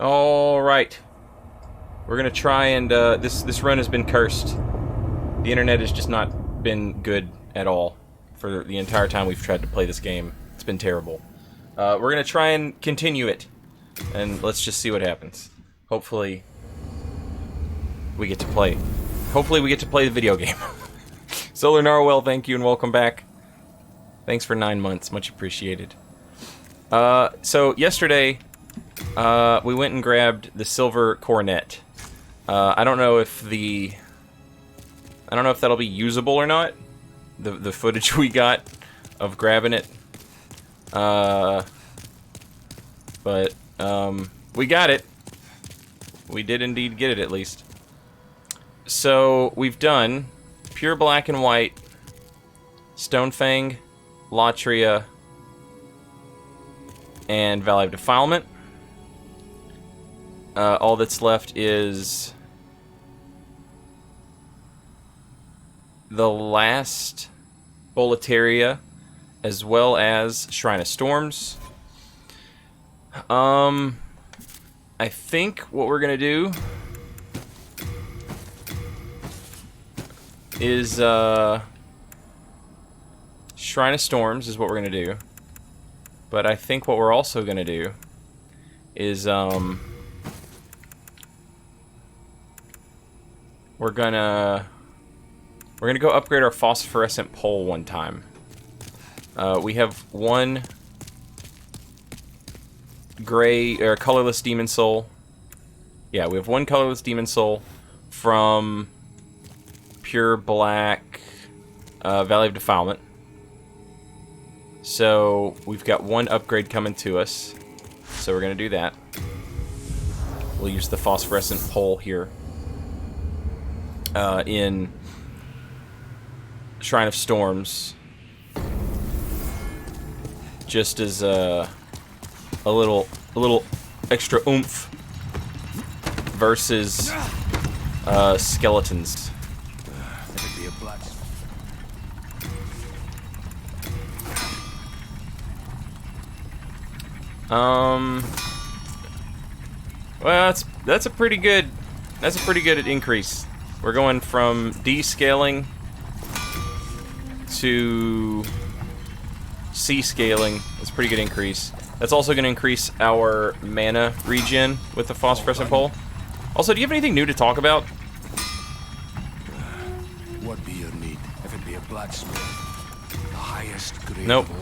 Alright. We're gonna try and, this run has been cursed. The internet has just not been good at all for the entire time we've tried to play this game. It's been terrible. We're gonna try and continue it. And let's just see what happens. Hopefully we get to play. Hopefully we get to play the video game. Solar Narwhal, thank you and welcome back. Thanks for 9 months, much appreciated. So yesterday, we went and grabbed the silver coronet. I don't know if that'll be usable or not. The footage we got of grabbing it. But we got it. We did indeed get it, at least. So we've done pure black and white, Stonefang, Latria, and Valley of Defilement. All that's left is the last Boletaria, as well as Shrine of Storms. I think what we're gonna do is Shrine of Storms is what we're gonna do. But I think what we're also gonna do is we're gonna go upgrade our phosphorescent pole one time. We have one gray or colorless demon soul. Yeah, we have one colorless demon soul from pure black Valley of Defilement. So we've got one upgrade coming to us. So we're gonna do that. We'll use the phosphorescent pole here in Shrine of Storms, just as a little extra oomph versus skeletons. Well, that's a pretty good increase. We're going from D-scaling to C-scaling. That's a pretty good increase. That's also going to increase our mana regen with the phosphorescent pole. Also, do you have anything new to talk about? What be your need? If it be a blacksmith, the highest grade Nope. of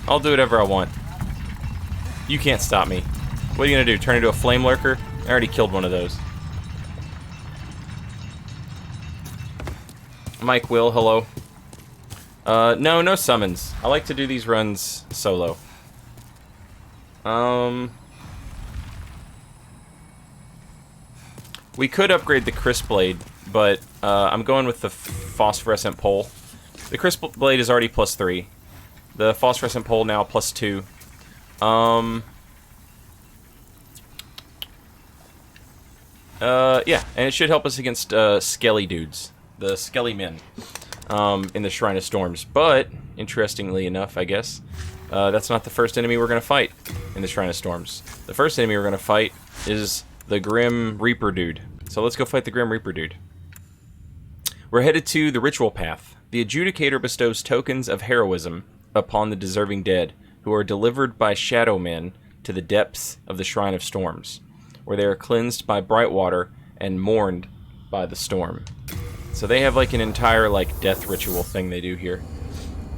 all. I'll do whatever I want. You can't stop me. What are you going to do, turn into a flame lurker? I already killed one of those. Mike Will, hello. No summons. I like to do these runs solo. We could upgrade the Crisp Blade, but I'm going with the phosphorescent pole. The Crisp Blade is already +3. The phosphorescent pole now +2. Yeah, and it should help us against skelly dudes. The skelly men. In the Shrine of Storms. But, interestingly enough, I guess, that's not the first enemy we're going to fight in the Shrine of Storms. The first enemy we're going to fight is the Grim Reaper dude. So let's go fight the Grim Reaper dude. We're headed to the Ritual Path. The Adjudicator bestows tokens of heroism upon the deserving dead, who are delivered by shadow men to the depths of the Shrine of Storms, where they are cleansed by bright water and mourned by the storm. So they have like an entire like death ritual thing they do here,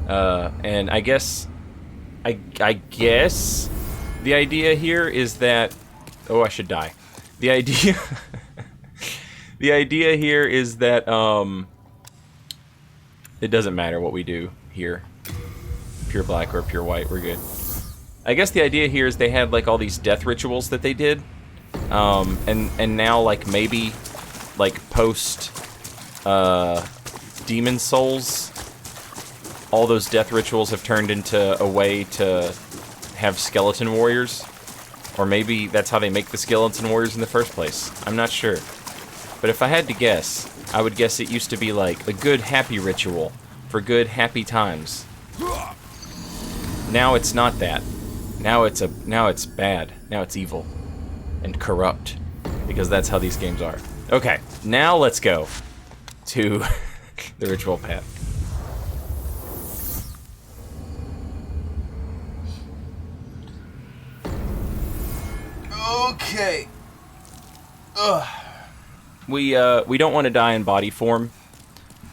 and I guess the idea here is that I should die. The idea the idea here is that it doesn't matter what we do here, pure black or pure white, we're good. I guess the idea here is they had like all these death rituals that they did, and now like maybe like post Demon Souls, all those death rituals have turned into a way to have skeleton warriors. Or maybe that's how they make the skeleton warriors in the first place. I'm not sure. But if I had to guess, I would guess it used to be like a good happy ritual for good happy times. Now it's not that. Now it's bad. Now it's evil and corrupt, because that's how these games are. Okay, now let's go to the ritual path. Okay. Ugh. We don't want to die in body form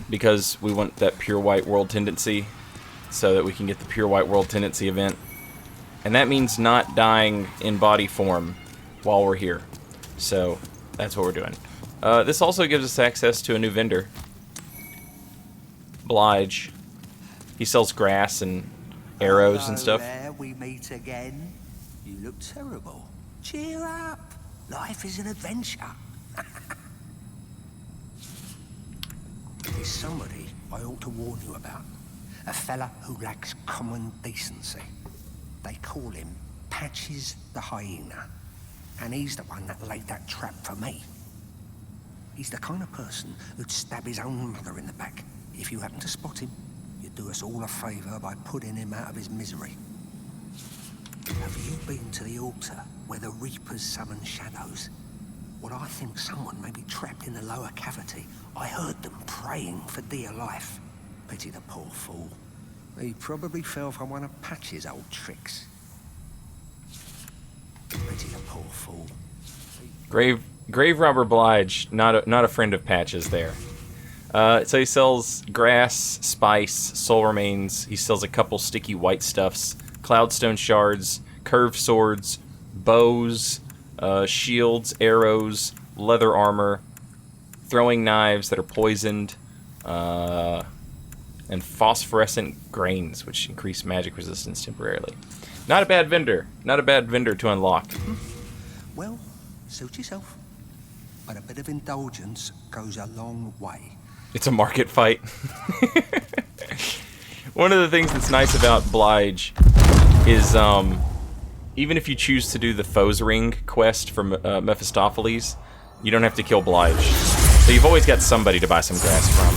because we want that pure white world tendency, so that we can get the pure white world tendency event. And that means not dying in body form while we're here. So that's what we're doing. This also gives us access to a new vendor. Blige. He sells grass and arrows and stuff. There we meet again. You look terrible. Cheer up. Life is an adventure. There's somebody I ought to warn you about. A fella who lacks common decency. They call him Patches the Hyena. And he's the one that laid that trap for me. He's the kind of person who'd stab his own mother in the back. If you happen to spot him, you'd do us all a favour by putting him out of his misery. Have you been to the altar where the Reapers summon shadows? Well, I think someone may be trapped in the lower cavity. I heard them praying for dear life. Pity the poor fool. He probably fell for one of Patch's old tricks. Pity the poor fool. Grave robber Blige, not a friend of Patches there. So he sells grass, spice, soul remains. He sells a couple sticky white stuffs, cloudstone shards, curved swords, bows, shields, arrows, leather armor, throwing knives that are poisoned, and phosphorescent grains, which increase magic resistance temporarily. Not a bad vendor. Not a bad vendor to unlock. Well, suit yourself. But a bit of indulgence goes a long way. It's a market fight. One of the things that's nice about Blige is, even if you choose to do the Foe's Ring quest from Mephistopheles, you don't have to kill Blige. So you've always got somebody to buy some grass from.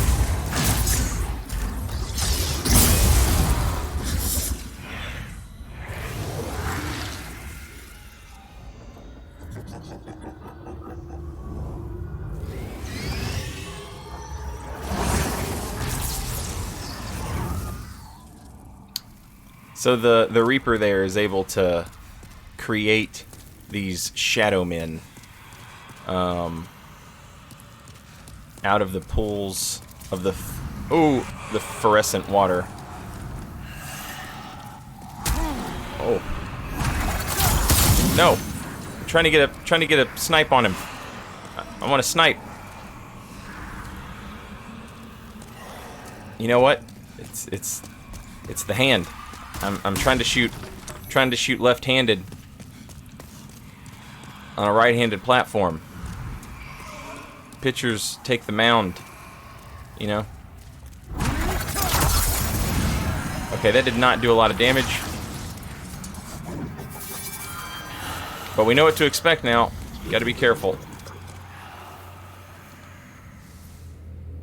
So the Reaper there is able to create these shadow men out of the pools of the fluorescent water. Oh no! I'm trying to get a snipe on him. I want to snipe. You know what? It's the hand. I'm trying to shoot left-handed on a right-handed platform. Pitchers take the mound, you know. Okay, that did not do a lot of damage, but we know what to expect now. Got to be careful.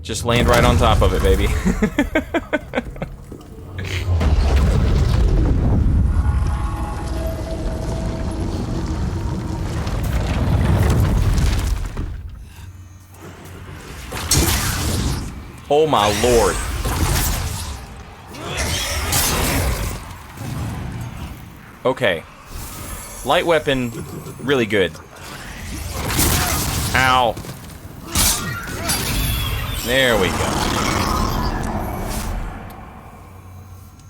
Just land right on top of it, baby. Oh my lord. Okay. Light weapon, really good. Ow. There we go.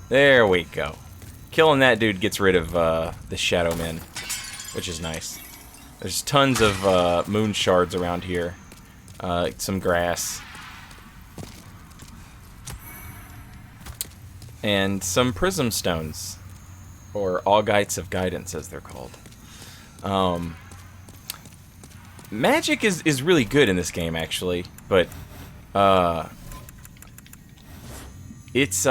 There we go. Killing that dude gets rid of the shadow men, which is nice. There's tons of moon shards around here. Some grass. And some prism stones, or augites of guidance, as they're called. Magic is really good in this game, actually, but it's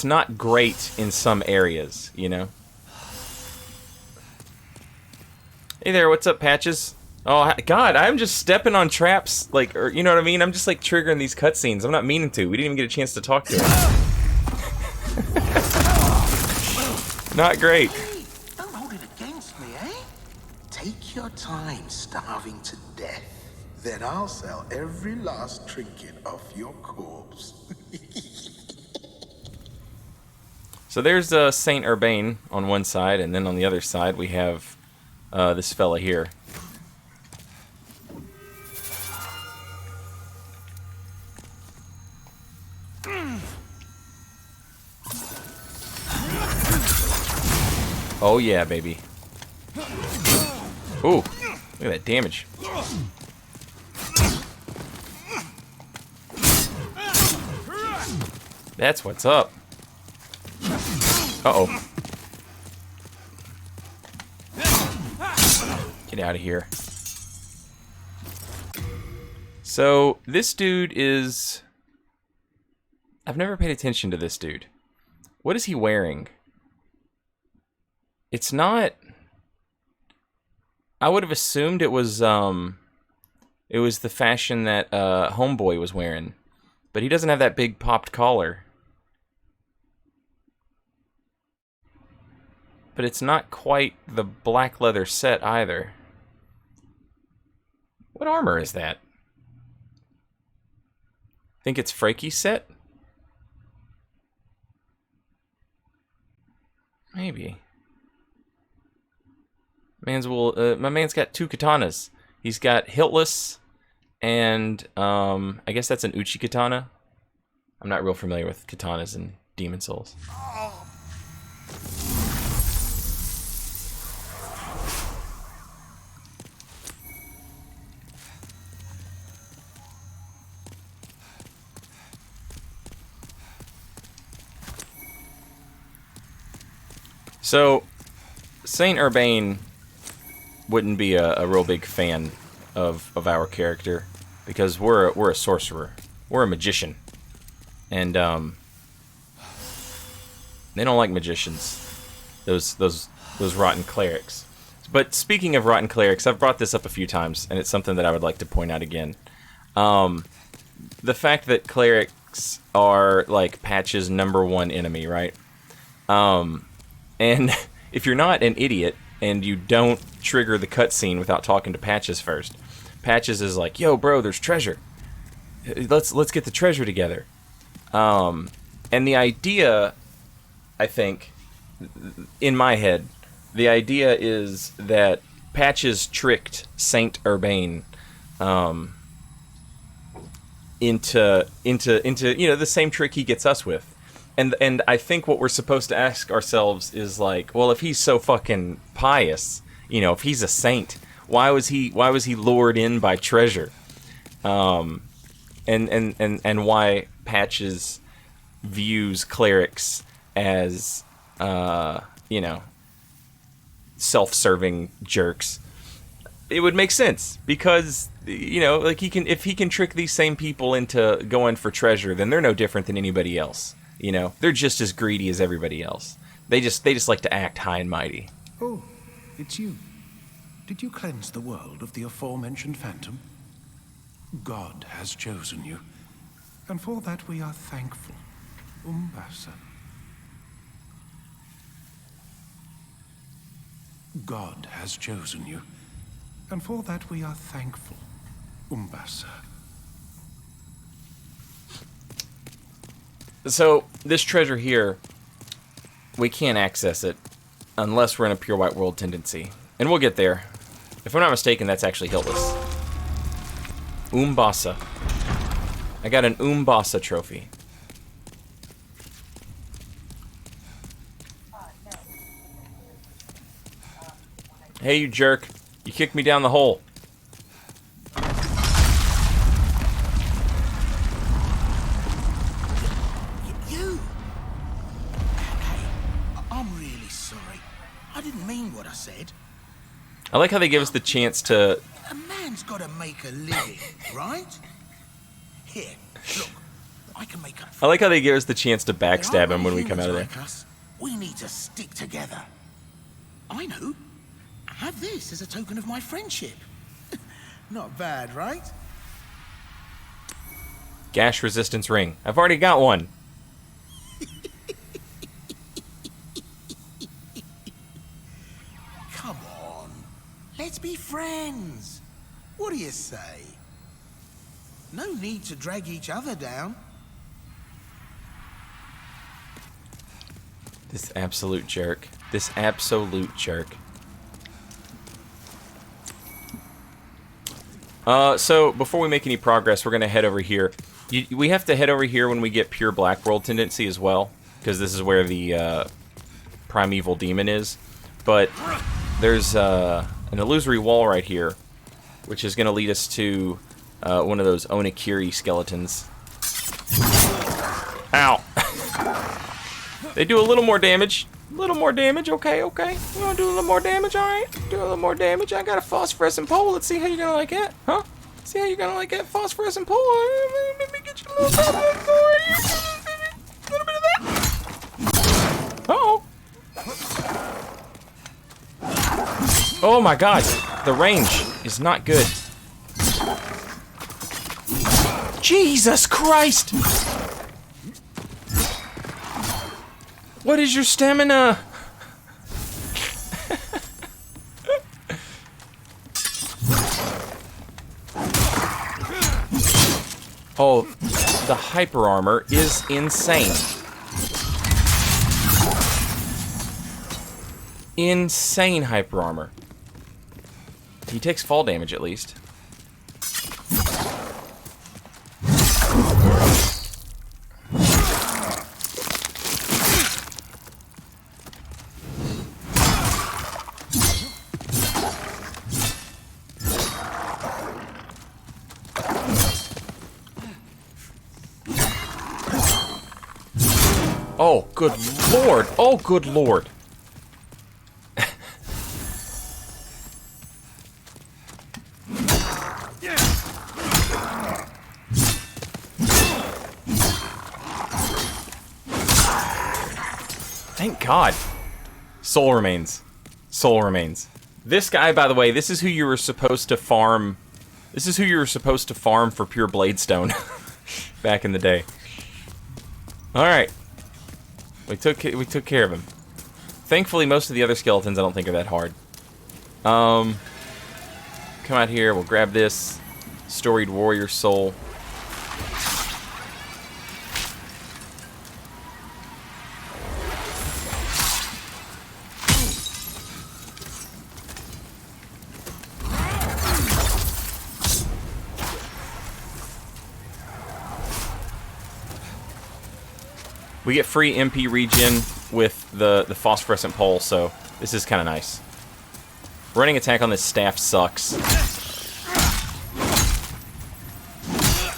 not great in some areas, you know. Hey there, what's up, Patches? Oh God, I'm just stepping on traps, like, or you know what I mean? I'm just like triggering these cutscenes. I'm not meaning to. We didn't even get a chance to talk to him. Not great. Hey, don't hold it against me, eh? Take your time starving to death. Then I'll sell every last trinket off your corpse. So there's Saint Urbane on one side, and then on the other side we have this fella here. Oh yeah, baby. Ooh, look at that damage. That's what's up. Uh-oh. Get out of here. So, this dude is... I've never paid attention to this dude. What is he wearing? It's not... I would have assumed it was the fashion that Homeboy was wearing. But he doesn't have that big popped collar. But it's not quite the black leather set either. What armor is that? Think it's Frankie's set? Maybe. My man's got two katanas. He's got Hiltless, and I guess that's an Uchi katana. I'm not real familiar with katanas and Demon Souls. So, Saint Urbane wouldn't be a real big fan of our character because we're a sorcerer, we're a magician, and they don't like magicians. Those rotten clerics. But speaking of rotten clerics, I've brought this up a few times, and it's something that I would like to point out again. The fact that clerics are like Patch's #1 enemy, right? And if you're not an idiot and you don't trigger the cutscene without talking to Patches first, Patches is like, "Yo, bro, there's treasure. Let's get the treasure together." And the idea, I think, in my head, the idea is that Patches tricked Saint Urbane into the same trick he gets us with. And I think what we're supposed to ask ourselves is like, well, if he's so fucking pious, if he's a saint, why was he lured in by treasure? And why Patches views clerics as self-serving jerks. It would make sense because like if he can trick these same people into going for treasure, then they're no different than anybody else. They're just as greedy as everybody else. They just like to act high and mighty. Oh, it's you. Did you cleanse the world of the aforementioned phantom? God has chosen you, and for that we are thankful. Umbasa. God has chosen you, and for that we are thankful. Umbasa. So, this treasure here, we can't access it unless we're in a pure white world tendency. And we'll get there. If I'm not mistaken, that's actually Hiltless. Umbasa. I got an Umbasa trophy. Hey, you jerk. You kicked me down the hole. Said. I like how they give us the chance to... A man's got to make a living, right? Here, look, I can make up. I like how they give us the chance to backstab him when we come out of there. Like us. We need to stick together. I know. Have this as a token of my friendship. Not bad, right? Gash resistance ring. I've already got one. Come on. Let's be friends. What do you say? No need to drag each other down. This absolute jerk. This absolute jerk. So, before we make any progress, we're going to head over here. We have to head over here when we get pure Black World tendency as well, because this is where the primeval demon is. But there's an illusory wall right here, which is going to lead us to one of those Onigiri skeletons. Ow! They do a little more damage. A little more damage, okay, okay. You wanna do a little more damage, alright? Do a little more damage. I got a phosphorescent pole. Let's see how you're gonna like it. Huh? See how you're gonna like that phosphorescent pole? Let me get you a little bit of that. A little bit of that. Uh-oh. Oh my god. The range is not good. Jesus Christ! What is your stamina? Oh, the hyper armor is insane. Insane hyper armor. He takes fall damage at least. Oh, good lord. Oh, good lord. Thank God. Soul remains. Soul remains. This guy, by the way, this is who you were supposed to farm. This is who you were supposed to farm for pure Bladestone back in the day. Alright. We took care of him. Thankfully, most of the other skeletons I don't think are that hard. Come out here, we'll grab this storied warrior soul. We get free MP regen with the phosphorescent pole, so this is kind of nice. Running attack on this staff sucks.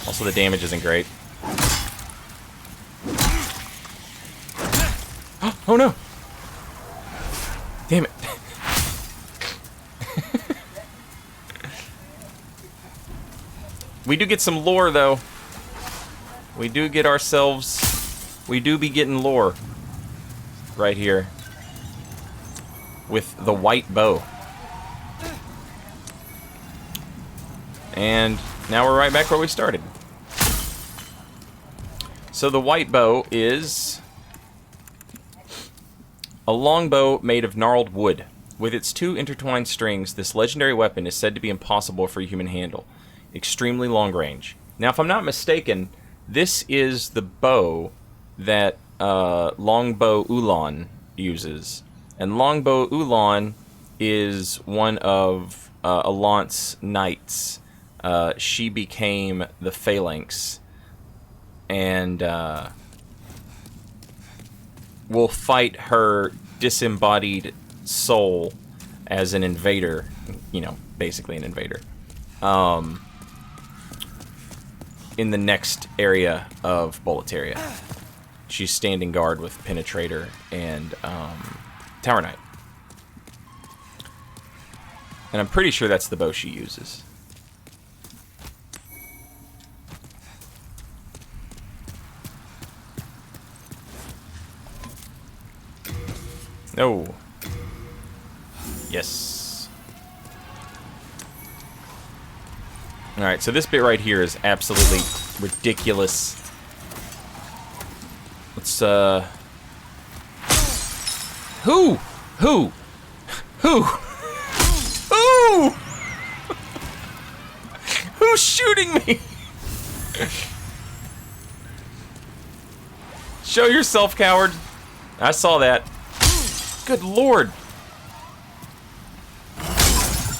Also, the damage isn't great. Oh no! Damn it. We do get some lore, though. We do get ourselves... We do be getting lore right here with the white bow. And now we're right back where we started. So the white bow is a longbow made of gnarled wood. With its 2 intertwined strings, this legendary weapon is said to be impossible for human handle. Extremely long range. Now, if I'm not mistaken, this is the bow that Longbow Ulan uses. And Longbow Ulan is one of Alant's knights. She became the Phalanx. And will fight her disembodied soul as an invader. You know, basically an invader. In the next area of Boletaria. She's standing guard with Penetrator and Tower Knight. And I'm pretty sure that's the bow she uses. No. Yes. Alright, so this bit right here is absolutely ridiculous. Let's, Who? Who? Who? Who? Who's shooting me? Show yourself, coward. I saw that. Good lord.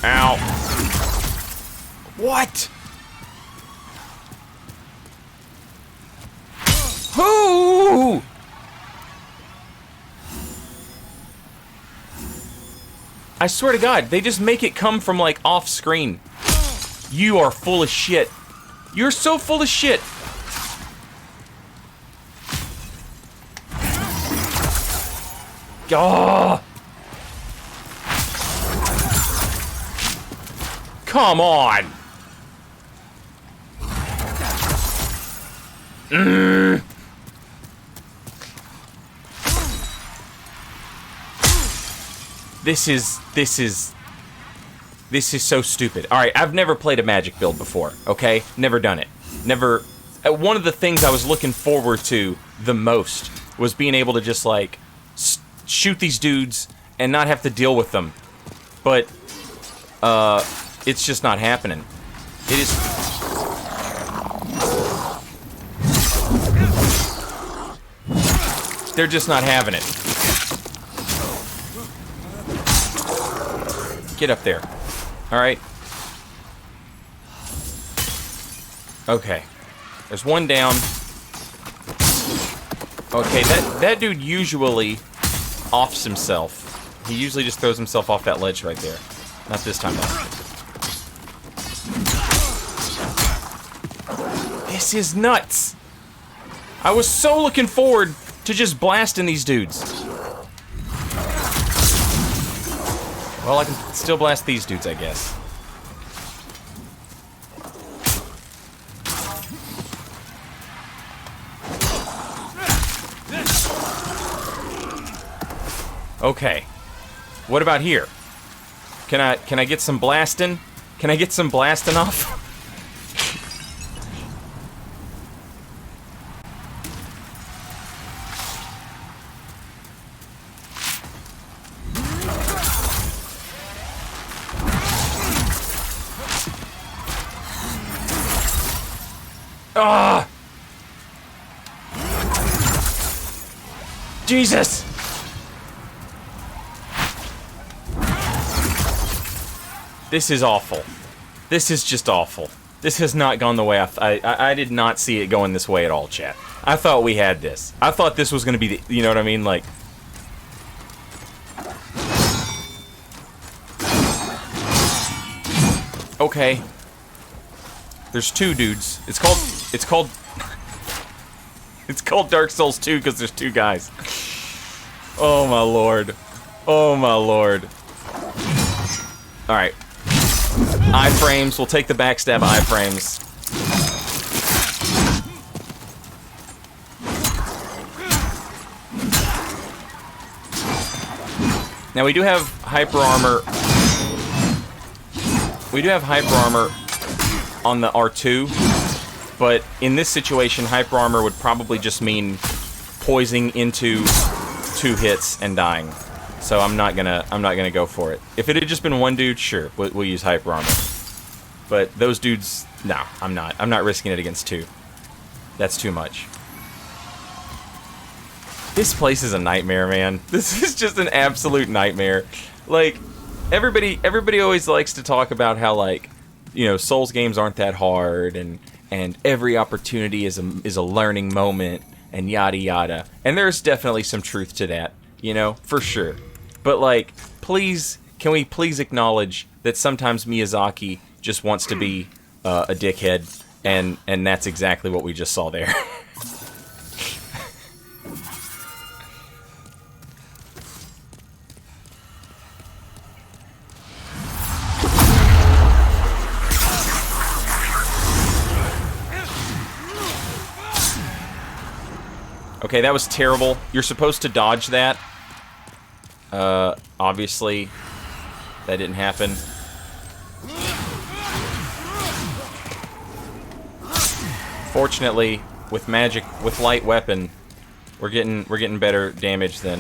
Ow. What? Who? I swear to God, they just make it come from, like, off screen. You are full of shit. You're so full of shit. Oh. Come on. This is so stupid. Alright, I've never played a magic build before, okay? Never done it. Never... One of the things I was looking forward to the most was being able to just, like, shoot these dudes and not have to deal with them. But, it's just not happening. It is... They're just not having it. Get up there. Alright. Okay. There's one down. Okay, that dude usually offs himself. He usually just throws himself off that ledge right there. Not this time, though. This is nuts! I was so looking forward to just blasting these dudes. Well, I can still blast these dudes, I guess. Okay. What about here? Can I get some blasting? Can I get some blasting off? Ah! Jesus! This is awful. This is just awful. This has not gone the way I did not see it going this way at all, chat. I thought we had this. I thought this was gonna be the, you know what I mean? Like... Okay. There's two dudes. It's called Dark Souls 2 because there's two guys. Oh my lord. Oh my lord. Alright. Iframes. We'll take the backstab iframes. Now we do have hyper armor. We do have hyper armor on the R2, but in this situation, hyper armor would probably just mean poising into 2 hits and dying. So I'm not gonna go for it. If it had just been one dude, sure, we'll use hyper armor. But those dudes, no, I'm not risking it against 2. That's too much. This place is a nightmare, man. This is just an absolute nightmare. Like, everybody always likes to talk about how, like, you know, Souls games aren't that hard, and every opportunity is a learning moment, and yada yada. And there's definitely some truth to that, you know, for sure. But, like, please, can we please acknowledge that sometimes Miyazaki just wants to be a dickhead, and that's exactly what we just saw there. Okay, that was terrible. You're supposed to dodge that. Obviously, that didn't happen. Fortunately, with magic, with light weapon, we're getting better damage than.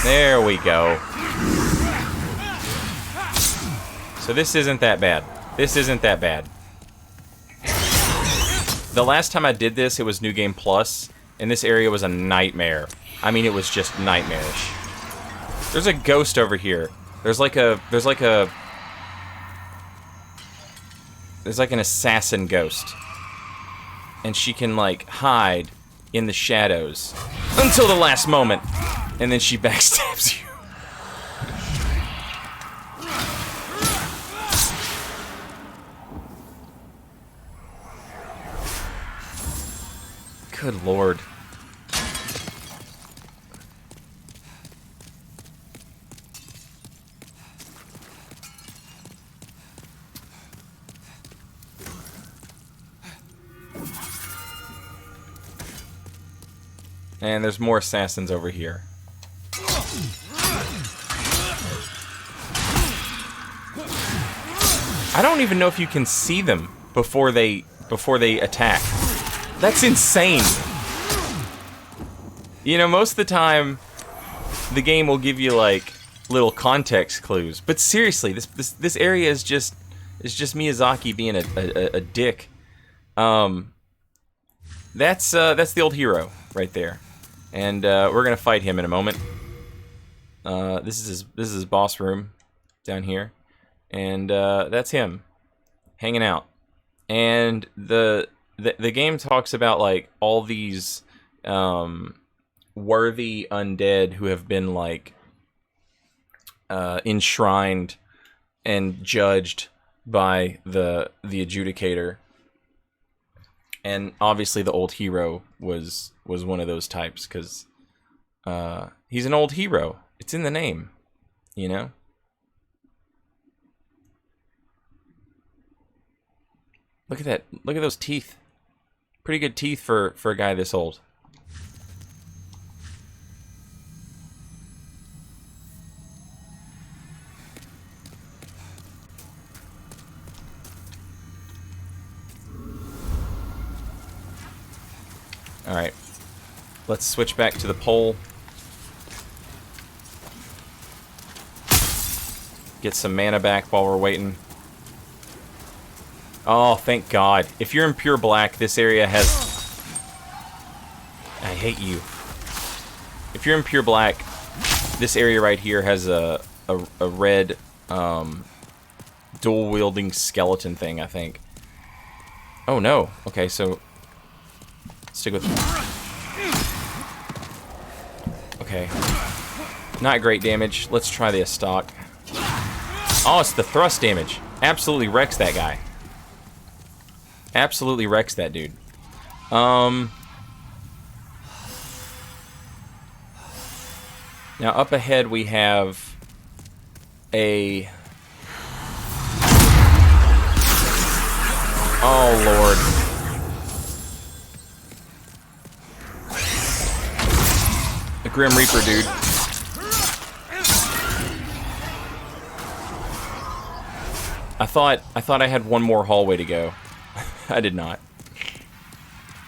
There we go. So this isn't that bad. This isn't that bad. The last time I did this, it was New Game Plus, and this area was a nightmare. I mean, it was just nightmarish. There's a ghost over here. There's like an assassin ghost. And she can, like, hide in the shadows until the last moment. And then she backstabs you. Good lord. And there's more assassins over here. I don't even know if you can see them before they attack. That's insane. You know, most of the time the game will give you like little context clues, but seriously, this area is just Miyazaki being a dick. That's the old hero right there. And we're gonna fight him in a moment. This is his boss room down here, and that's him hanging out. And the game talks about like all these worthy undead who have been like enshrined and judged by the adjudicator. And obviously the old hero was one of those types, because he's an old hero. It's in the name, you know? Look at that. Look at those teeth. Pretty good teeth for a guy this old. Alright, let's switch back to the pole. Get some mana back while we're waiting. Oh, thank God. If you're in pure black, this area has... I hate you. If you're in pure black, this area right here has a red dual-wielding skeleton thing, I think. Oh, no. Okay, so... stick with... Okay. Not great damage. Let's try the stock. Oh, it's the thrust damage. Absolutely wrecks that guy. Absolutely wrecks that dude. Now up ahead we have a... Oh, Lord. The Grim Reaper, dude. I thought I had one more hallway to go. I did not.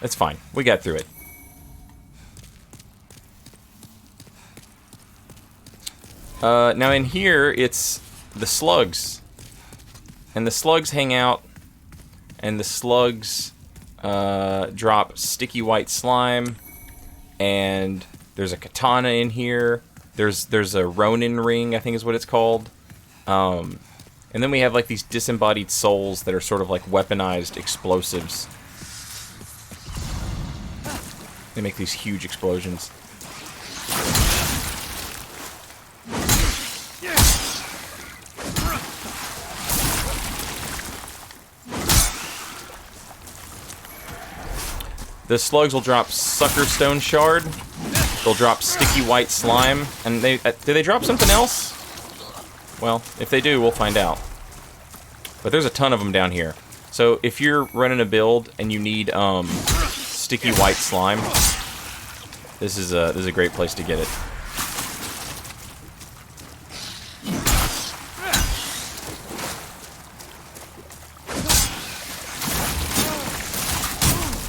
That's fine. We got through it. Now in here, it's the slugs. And the slugs hang out, and the slugs drop sticky white slime, and there's a katana in here. There's a Ronin Ring, I think is what it's called. And then we have like these disembodied souls that are sort of like weaponized explosives. They make these huge explosions. The slugs will drop Sucker Stone Shard. They'll drop sticky white slime. And do they drop something else? Well, if they do, we'll find out. But there's a ton of them down here. So if you're running a build and you need sticky white slime, this is a great place to get it.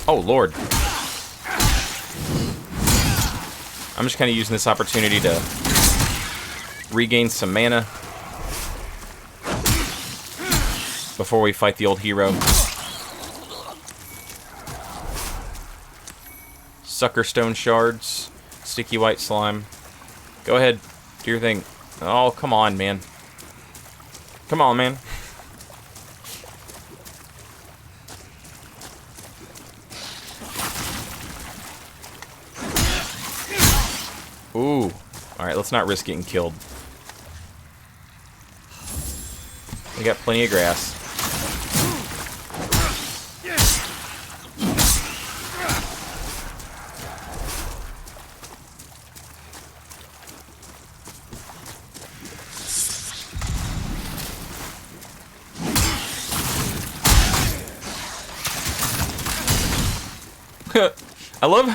Oh, Lord. I'm just kind of using this opportunity to regain some mana before we fight the old hero. Sucker stone shards. Sticky white slime. Go ahead. Do your thing. Oh, come on, man. Come on, man. Ooh. Alright, let's not risk getting killed. We got plenty of grass. I love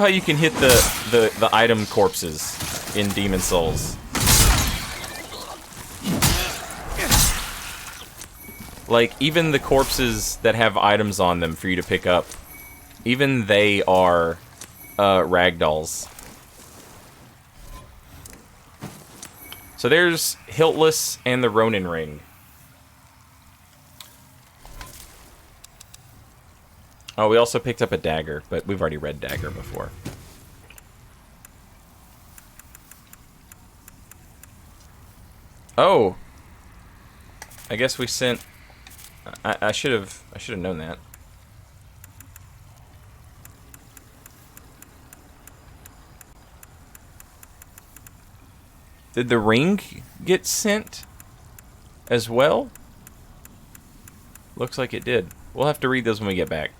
how you can hit the item corpses in Demon Souls. Like, even the corpses that have items on them for you to pick up, even they are ragdolls. So there's Hiltless and the Ronin Ring. Oh, we also picked up a dagger, but we've already read dagger before. Oh, I guess we sent. I should have known that. Did the ring get sent as well? Looks like it did. We'll have to read those when we get back.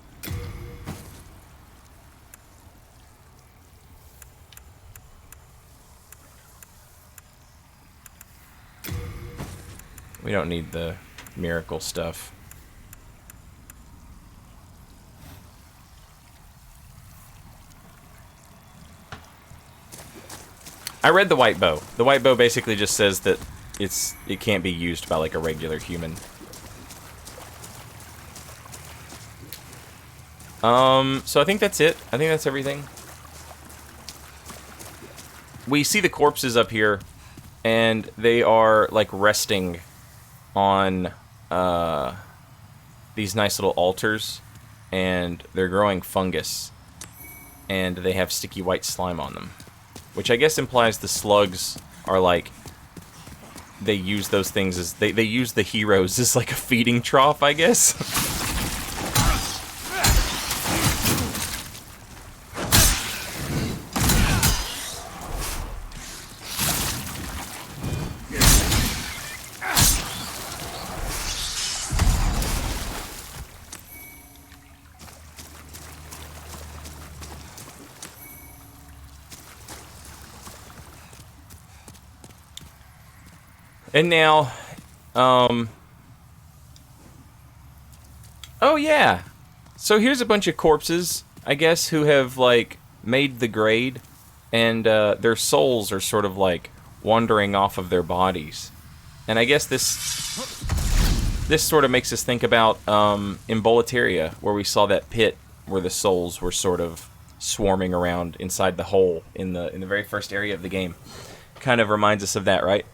We don't need the miracle stuff. I read the white bow. The white bow basically just says that it can't be used by like a regular human. So I think that's it. I think that's everything. We see the corpses up here, and they are like resting on these nice little altars, and they're growing fungus, and they have sticky white slime on them, which I guess implies the slugs are like, they use those things as they use the heroes as like a feeding trough, I guess. And now, oh yeah, so here's a bunch of corpses, I guess, who have, like, made the grade, and their souls are sort of, like, wandering off of their bodies. And I guess this sort of makes us think about, in Boletaria, where we saw that pit where the souls were sort of swarming around inside the hole in the very first area of the game. Kind of reminds us of that, right?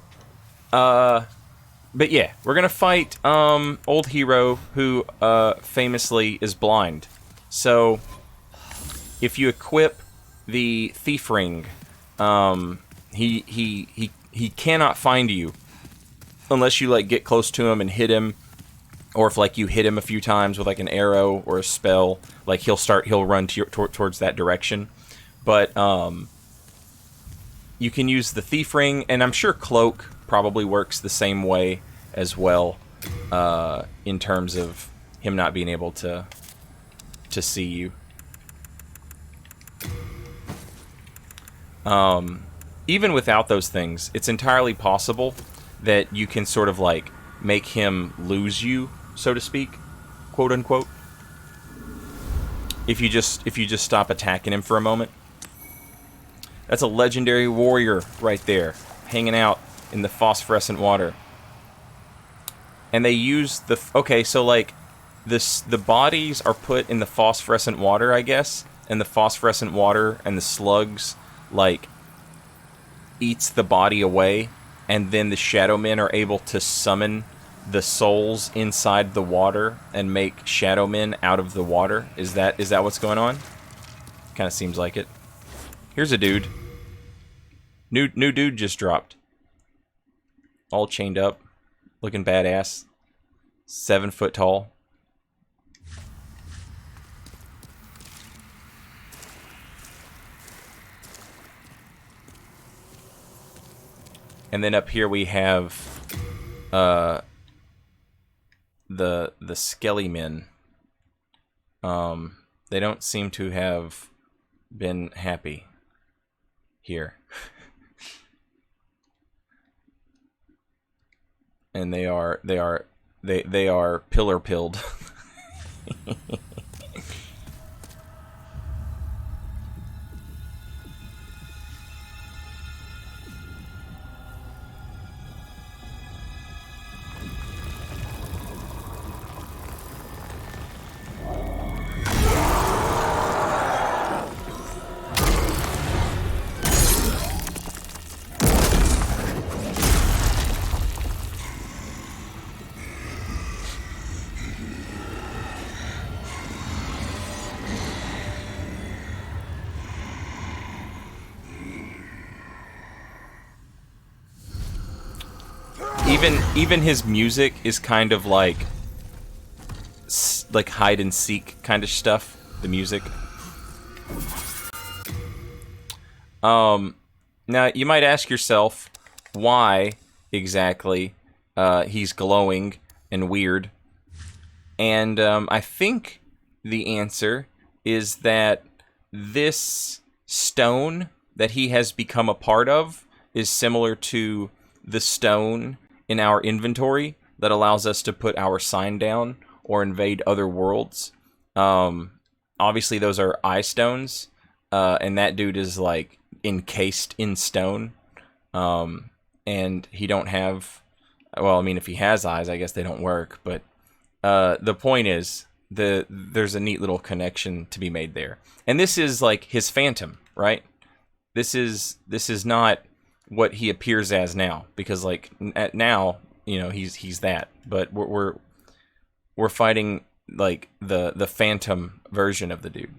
But yeah, we're gonna fight, old hero who, famously is blind. So, if you equip the thief ring, he cannot find you unless you, like, get close to him and hit him, or if, like, you hit him a few times with, like, an arrow or a spell, like, he'll run towards that direction. But, you can use the thief ring, and I'm sure cloak probably works the same way as well, in terms of him not being able to see you. Even without those things, it's entirely possible that you can sort of like make him lose you, so to speak, quote unquote. If you just stop attacking him for a moment. That's a legendary warrior right there, hanging out in the phosphorescent water. And they use the... Okay, so, like, the bodies are put in the phosphorescent water, I guess, and the phosphorescent water and the slugs, like, eats the body away, and then the Shadow Men are able to summon the souls inside the water and make Shadow Men out of the water. Is that what's going on? Kind of seems like it. Here's a dude. New dude just dropped. All chained up, looking badass. 7 foot tall. And then up here we have the Skelly Men. They don't seem to have been happy here. And they are pillar-pilled. Even his music is kind of like hide and seek kind of stuff. The music. Now you might ask yourself why exactly he's glowing and weird, and I think the answer is that this stone that he has become a part of is similar to the stone in our inventory that allows us to put our sign down or invade other worlds. Obviously those are eye stones, and that dude is like encased in stone, and he don't have, well, I mean, if he has eyes, I guess they don't work, but the point is there's a neat little connection to be made there. And this is like his phantom, right? This is not what he appears as now, because like now, you know, he's that, but we're fighting like the phantom version of the dude.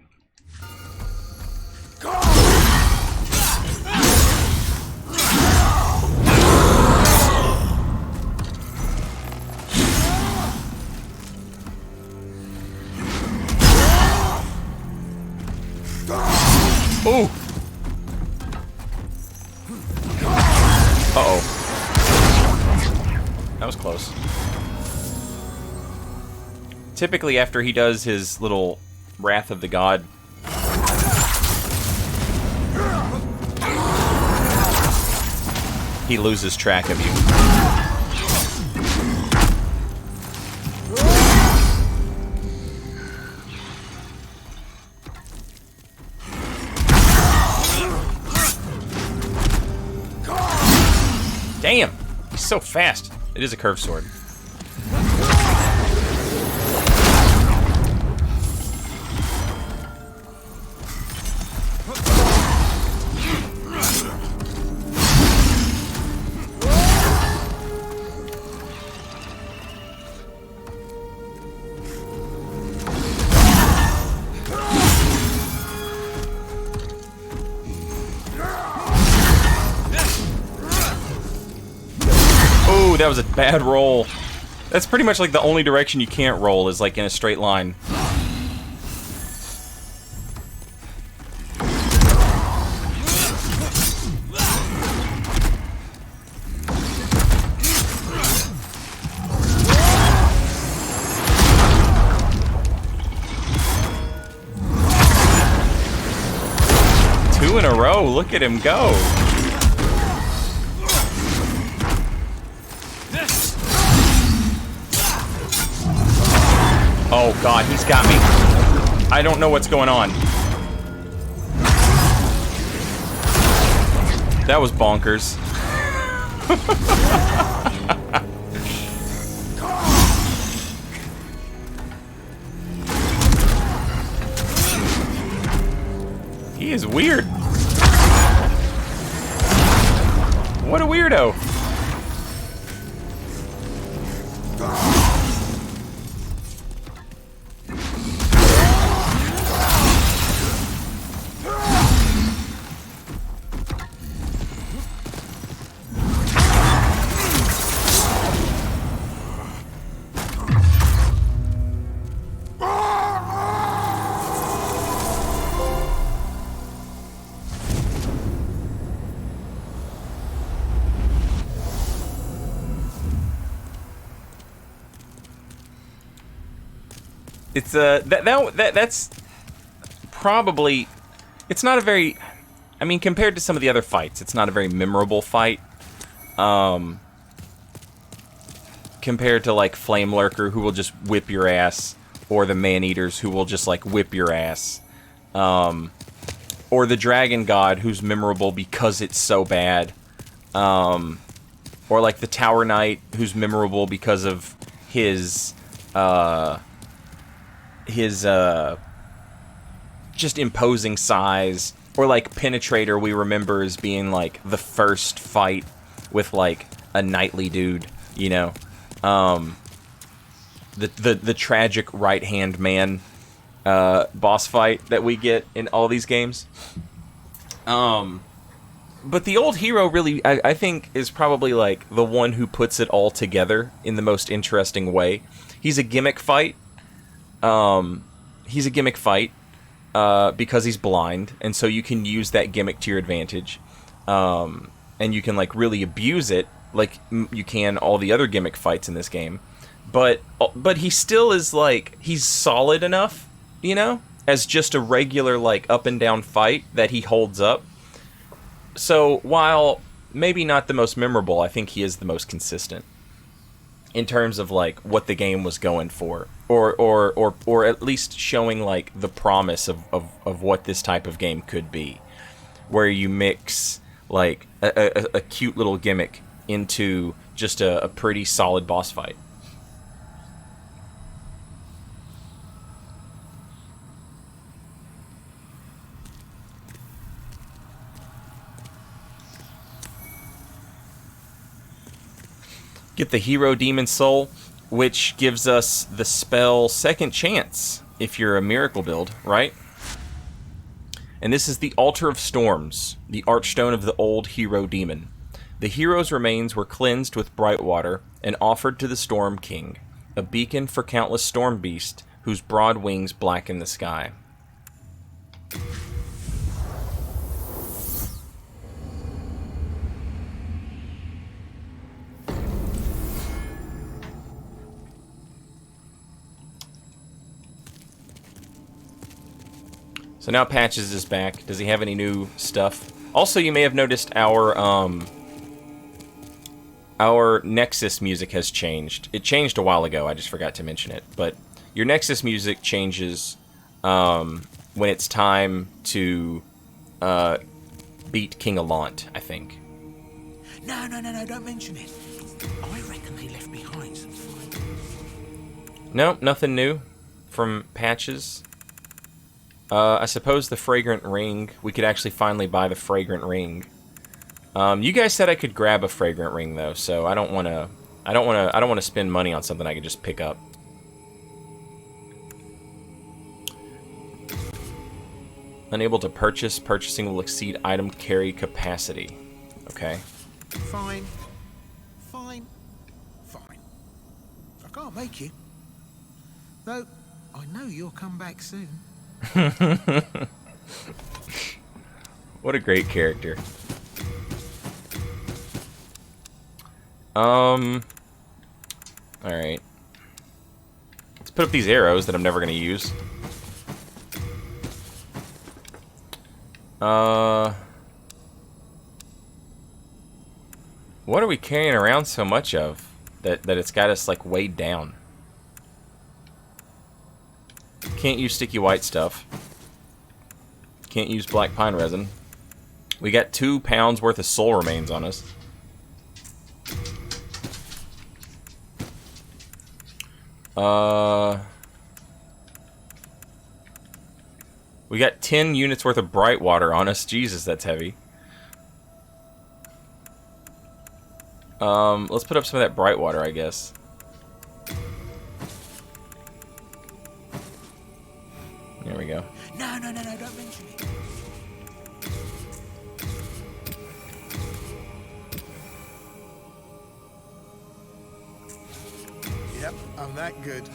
Ooh. Uh-oh. That was close. Typically after he does his little Wrath of the God, he loses track of you. Damn! He's so fast. It is a curved sword. That was a bad roll. That's pretty much like the only direction you can't roll is like in a straight line. Two in a row, look at him go. Oh god, he's got me. I don't know what's going on. That was bonkers. He is weird. What a weirdo. It's that's probably, it's not a very, I mean, compared to some of the other fights, it's not a very memorable fight. Compared to like Flame Lurker, who will just whip your ass, or the Man-Eaters, who will just like whip your ass, or the Dragon God, who's memorable because it's so bad, or like the Tower Knight, who's memorable because of his just imposing size, or like Penetrator we remember as being like the first fight with like a knightly dude, you know, the tragic right hand man boss fight that we get in all these games. But the old hero really, I think, is probably like the one who puts it all together in the most interesting way. He's a gimmick fight. He's a gimmick fight because he's blind, and so you can use that gimmick to your advantage, and you can like really abuse it like you can all the other gimmick fights in this game. But he still is like, he's solid enough, you know, as just a regular like up and down fight that he holds up. So while maybe not the most memorable, I think he is the most consistent in terms of like what the game was going for, or at least showing like the promise of what this type of game could be, where you mix like a cute little gimmick into just a pretty solid boss fight. Get the Hero Demon Soul, which gives us the spell Second Chance, if you're a miracle build, right? And this is the Altar of Storms, the Archstone of the old Hero Demon. The hero's remains were cleansed with bright water and offered to the Storm King, a beacon for countless storm beasts whose broad wings blacken the sky. So now Patches is back. Does he have any new stuff? Also, you may have noticed our Nexus music has changed. It changed a while ago. I just forgot to mention it. But your Nexus music changes when it's time to beat King Alant, I think. No, don't mention it. I reckon they left behind some fine. No, nothing new from Patches. I suppose the Fragrant Ring. We could actually finally buy the Fragrant Ring. You guys said I could grab a Fragrant Ring though, so I don't want to spend money on something I could just pick up. Unable to purchase. Purchasing will exceed item carry capacity. Okay. Fine. I can't make you. Though, I know you'll come back soon. What a great character. Alright. Let's put up these arrows that I'm never gonna use. What are we carrying around so much of that it's got us like weighed down? Can't use sticky white stuff. Can't use black pine resin. We got 2 pounds worth of soul remains on us. We got 10 units worth of bright water on us. Jesus, that's heavy. Let's put up some of that bright water, I guess. There we go. No, don't mention it. Yep, I'm that good.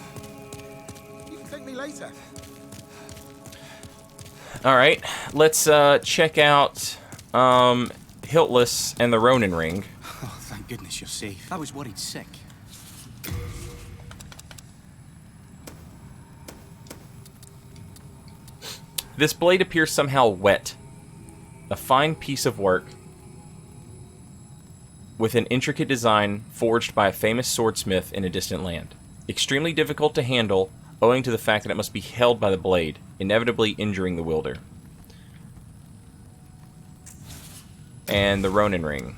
You can thank me later. Alright, let's check out Hiltless and the Ronin Ring. Oh, thank goodness you're safe. I was worried sick. This blade appears somehow wet. A fine piece of work with an intricate design forged by a famous swordsmith in a distant land. Extremely difficult to handle, owing to the fact that it must be held by the blade, inevitably injuring the wielder. And the Ronin Ring.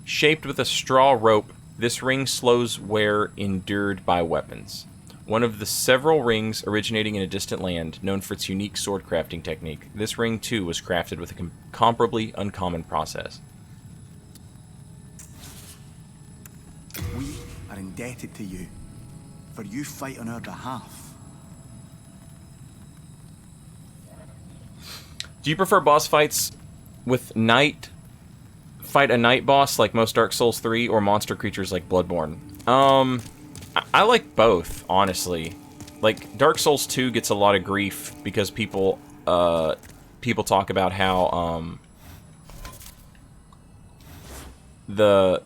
Shaped with a straw rope, this ring slows wear endured by weapons. One of the several rings originating in a distant land, known for its unique sword crafting technique, this ring too was crafted with a comparably uncommon process. We are indebted to you, for you fight on our behalf. Do you prefer boss fights with fight a night boss like most Dark Souls 3, or monster creatures like Bloodborne? I like both, honestly. Like, Dark Souls 2 gets a lot of grief because people talk about how the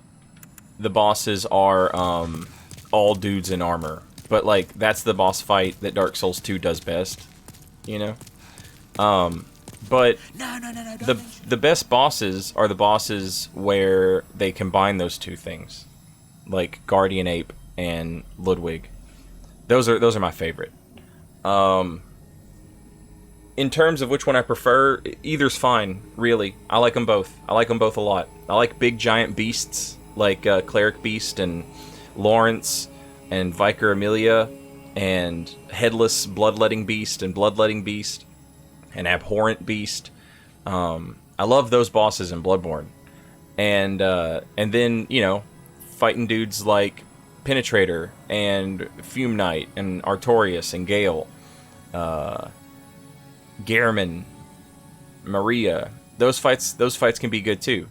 bosses are all dudes in armor, but like that's the boss fight that Dark Souls 2 does best, you know. But the best bosses are the bosses where they combine those two things, like Guardian Ape and Ludwig. Those are my favorite. In terms of which one I prefer, either's fine, really. I like them both. I like them both a lot. I like big giant beasts like Cleric Beast and Lawrence and Vicar Amelia and Headless Bloodletting Beast and Bloodletting Beast and Abhorrent Beast. I love those bosses in Bloodborne. And then, you know, fighting dudes like Penetrator and Fume Knight and Artorias and Gale, Gehrman, Maria. Those fights can be good too.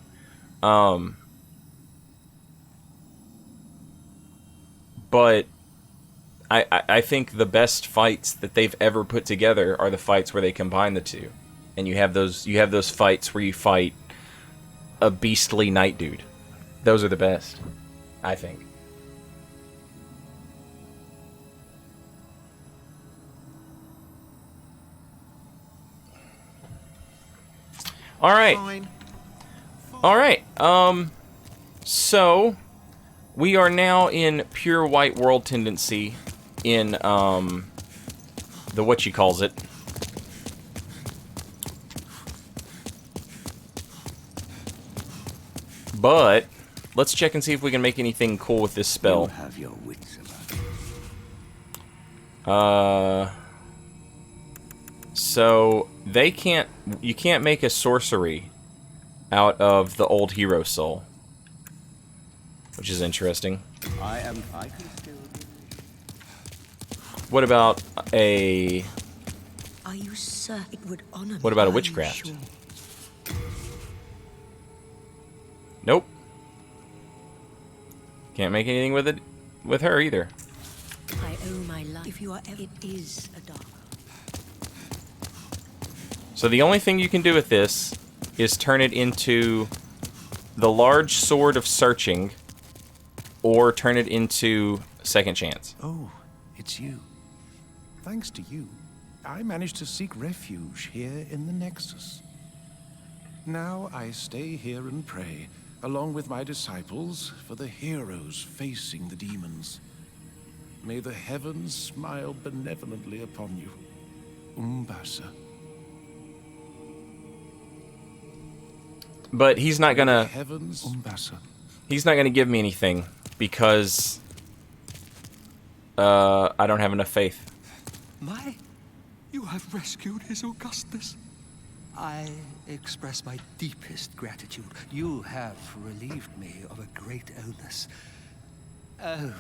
But I think the best fights that they've ever put together are the fights where they combine the two, and you have those fights where you fight a beastly night dude. Those are the best, I think. All right. Fine. All right. So we are now in pure white world tendency in the whatchamacallit. But let's check and see if we can make anything cool with this spell. You have your wits about you. So you can't make a sorcery out of the old hero soul, which is interesting. I can still. What about a? Are you certain it would honor me? What about a Are you witchcraft? sure? Nope. Can't make anything with her either. I owe my life. If you are ever, it is a dark. So the only thing you can do with this is turn it into the large sword of searching, or turn it into second chance. Oh, it's you. Thanks to you, I managed to seek refuge here in the Nexus. Now I stay here and pray, along with my disciples, for the heroes facing the demons. May the heavens smile benevolently upon you, Umbasa. But he's not gonna. Heavens, Umbasa. He's not gonna give me anything because I don't have enough faith. You have rescued His Augustness. I express my deepest gratitude. You have relieved me of a great onus. Oh,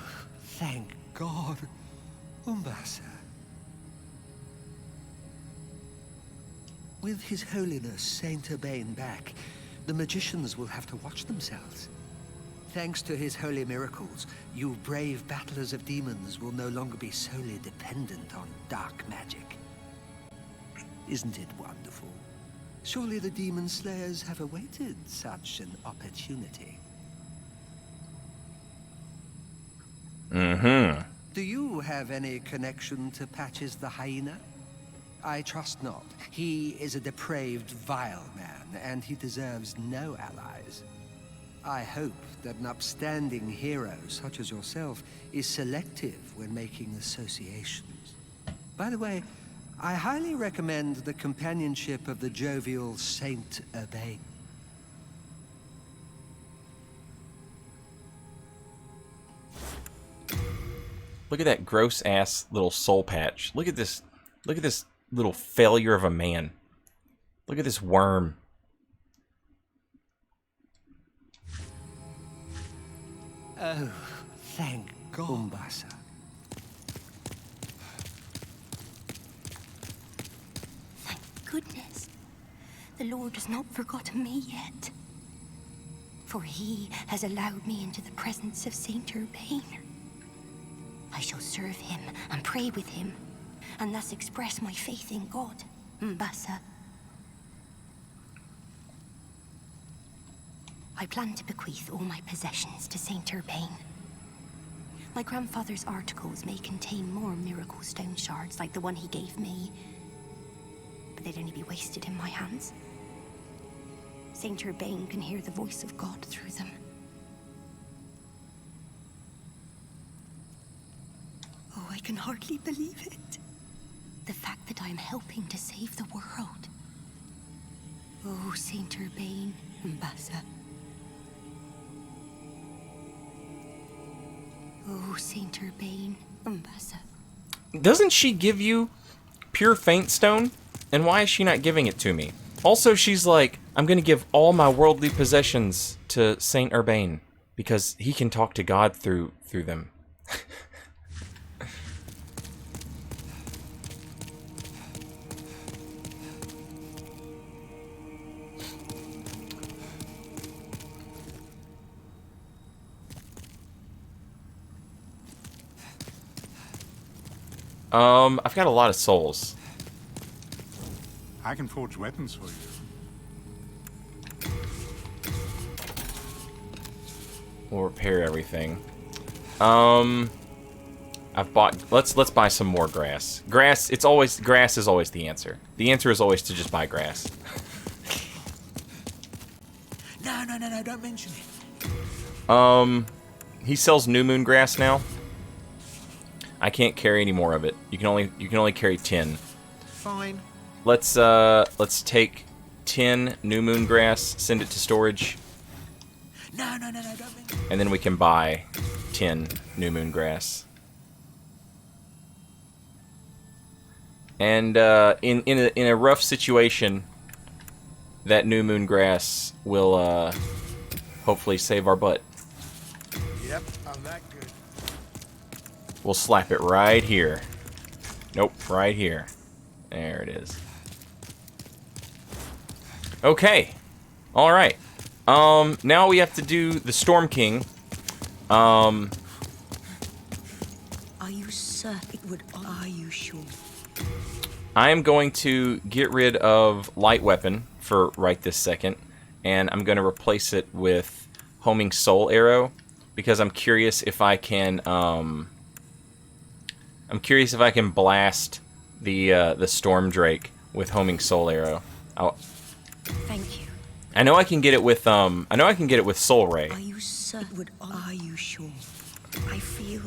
thank God, Umbasa. With His Holiness Saint Urbain back, the magicians will have to watch themselves. Thanks to his holy miracles, you brave battlers of demons will no longer be solely dependent on dark magic. Isn't it wonderful? Surely the demon slayers have awaited such an opportunity. Mm-hmm. Do you have any connection to Patches the Hyena? I trust not. He is a depraved, vile man, and he deserves no allies. I hope that an upstanding hero such as yourself is selective when making associations. By the way, I highly recommend the companionship of the jovial Saint Urbain. Look at that gross-ass little soul patch. Look at this little failure of a man. Look at this worm. Oh, thank God. Umbasa. Thank goodness. The Lord has not forgotten me yet. For he has allowed me into the presence of Saint Urbain. I shall serve him and pray with him, and thus express my faith in God, Mbasa. I plan to bequeath all my possessions to Saint Urbain. My grandfather's articles may contain more miracle stone shards like the one he gave me, but they'd only be wasted in my hands. Saint Urbain can hear the voice of God through them. Oh, I can hardly believe it. The fact that I am helping to save the world. Oh, Saint Urbain, Mbasa. Oh, Saint Urbain, Umbasa. Doesn't she give you pure faint stone? And why is she not giving it to me? Also, she's like, I'm gonna give all my worldly possessions to Saint Urbain because he can talk to God through them. I've got a lot of souls. I can forge weapons for you. We'll repair everything. I've bought. Let's buy some more grass. Grass. Grass is always the answer. The answer is always to just buy grass. No, don't mention it. He sells new moon grass now. I can't carry any more of it. You can only carry 10. Fine. Let's take 10 new moon grass, send it to storage. No, don't mention it. And then we can buy 10 new moon grass. And in a rough situation, that new moon grass will hopefully save our butt. Yep, I'm that good. We'll slap it right here. Nope, right here. There it is. Okay. Alright. Now we have to do the Storm King. Are you certain? Are you sure? I am going to get rid of Light Weapon for right this second, and I'm going to replace it with Homing Soul Arrow, because I'm curious if I can, blast the Storm Drake with Homing Soul Arrow. Thank you. I know I can get it with Soul Ray. Are you certain? Are you sure? I feel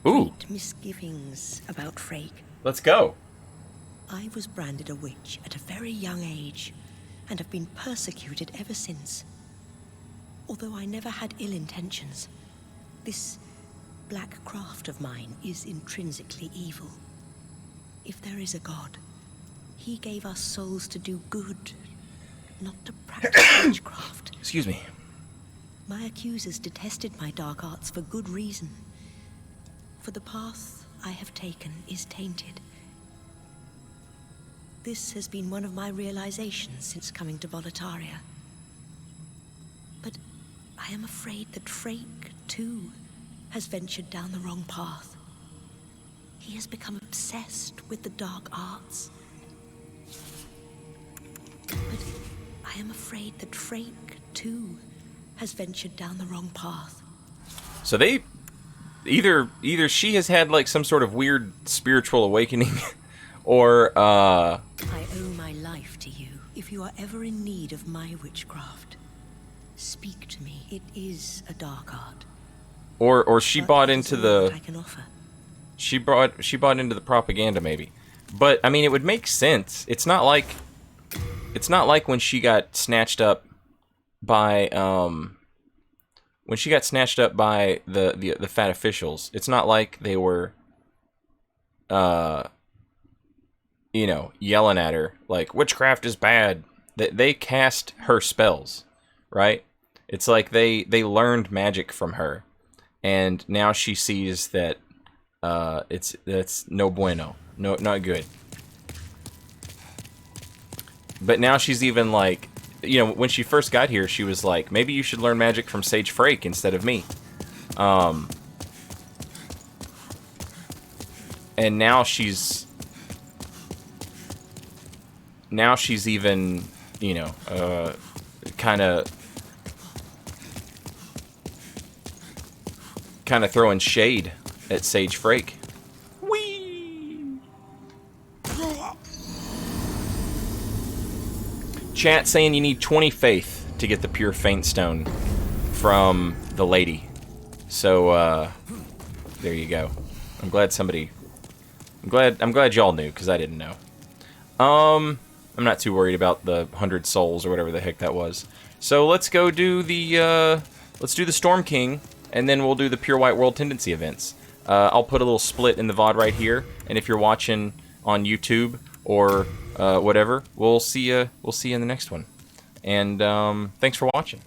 Great misgivings about Frake. Let's go. I was branded a witch at a very young age, and have been persecuted ever since. Although I never had ill intentions, this black craft of mine is intrinsically evil. If there is a God, he gave us souls to do good, not to practice witchcraft. Excuse me. My accusers detested my dark arts for good reason. For the path I have taken is tainted. This has been one of my realizations since coming to Volataria. But I am afraid that Frake, too, has ventured down the wrong path. He has become obsessed with the dark arts. But I am afraid that Frake, too, has ventured down the wrong path. So they... Either she has had, like, some sort of weird spiritual awakening, or, I owe my life to you. If you are ever in need of my witchcraft, speak to me. It is a dark art. Or she bought into the... I can offer. She bought into the propaganda, maybe. But, I mean, it would make sense. It's not like when she got snatched up by, when she got snatched up by the fat officials. It's not like they were, you know, yelling at her, like, witchcraft is bad. They cast her spells, right? It's like they learned magic from her. And now she sees that that's no bueno. No, not good. But now she's even like, you know, when she first got here, she was like, maybe you should learn magic from Sage Frake instead of me. And now she's even, you know, kind of throwing shade at Sage Frake. Chat saying you need 20 faith to get the pure faint stone from the lady. So there you go. I'm glad y'all knew, because I didn't know. I'm not too worried about the 100 souls or whatever the heck that was. So let's go do the Storm King, and then we'll do the Pure White World Tendency events. I'll put a little split in the VOD right here, and if you're watching on YouTube or whatever, we'll see you in the next one. And thanks for watching.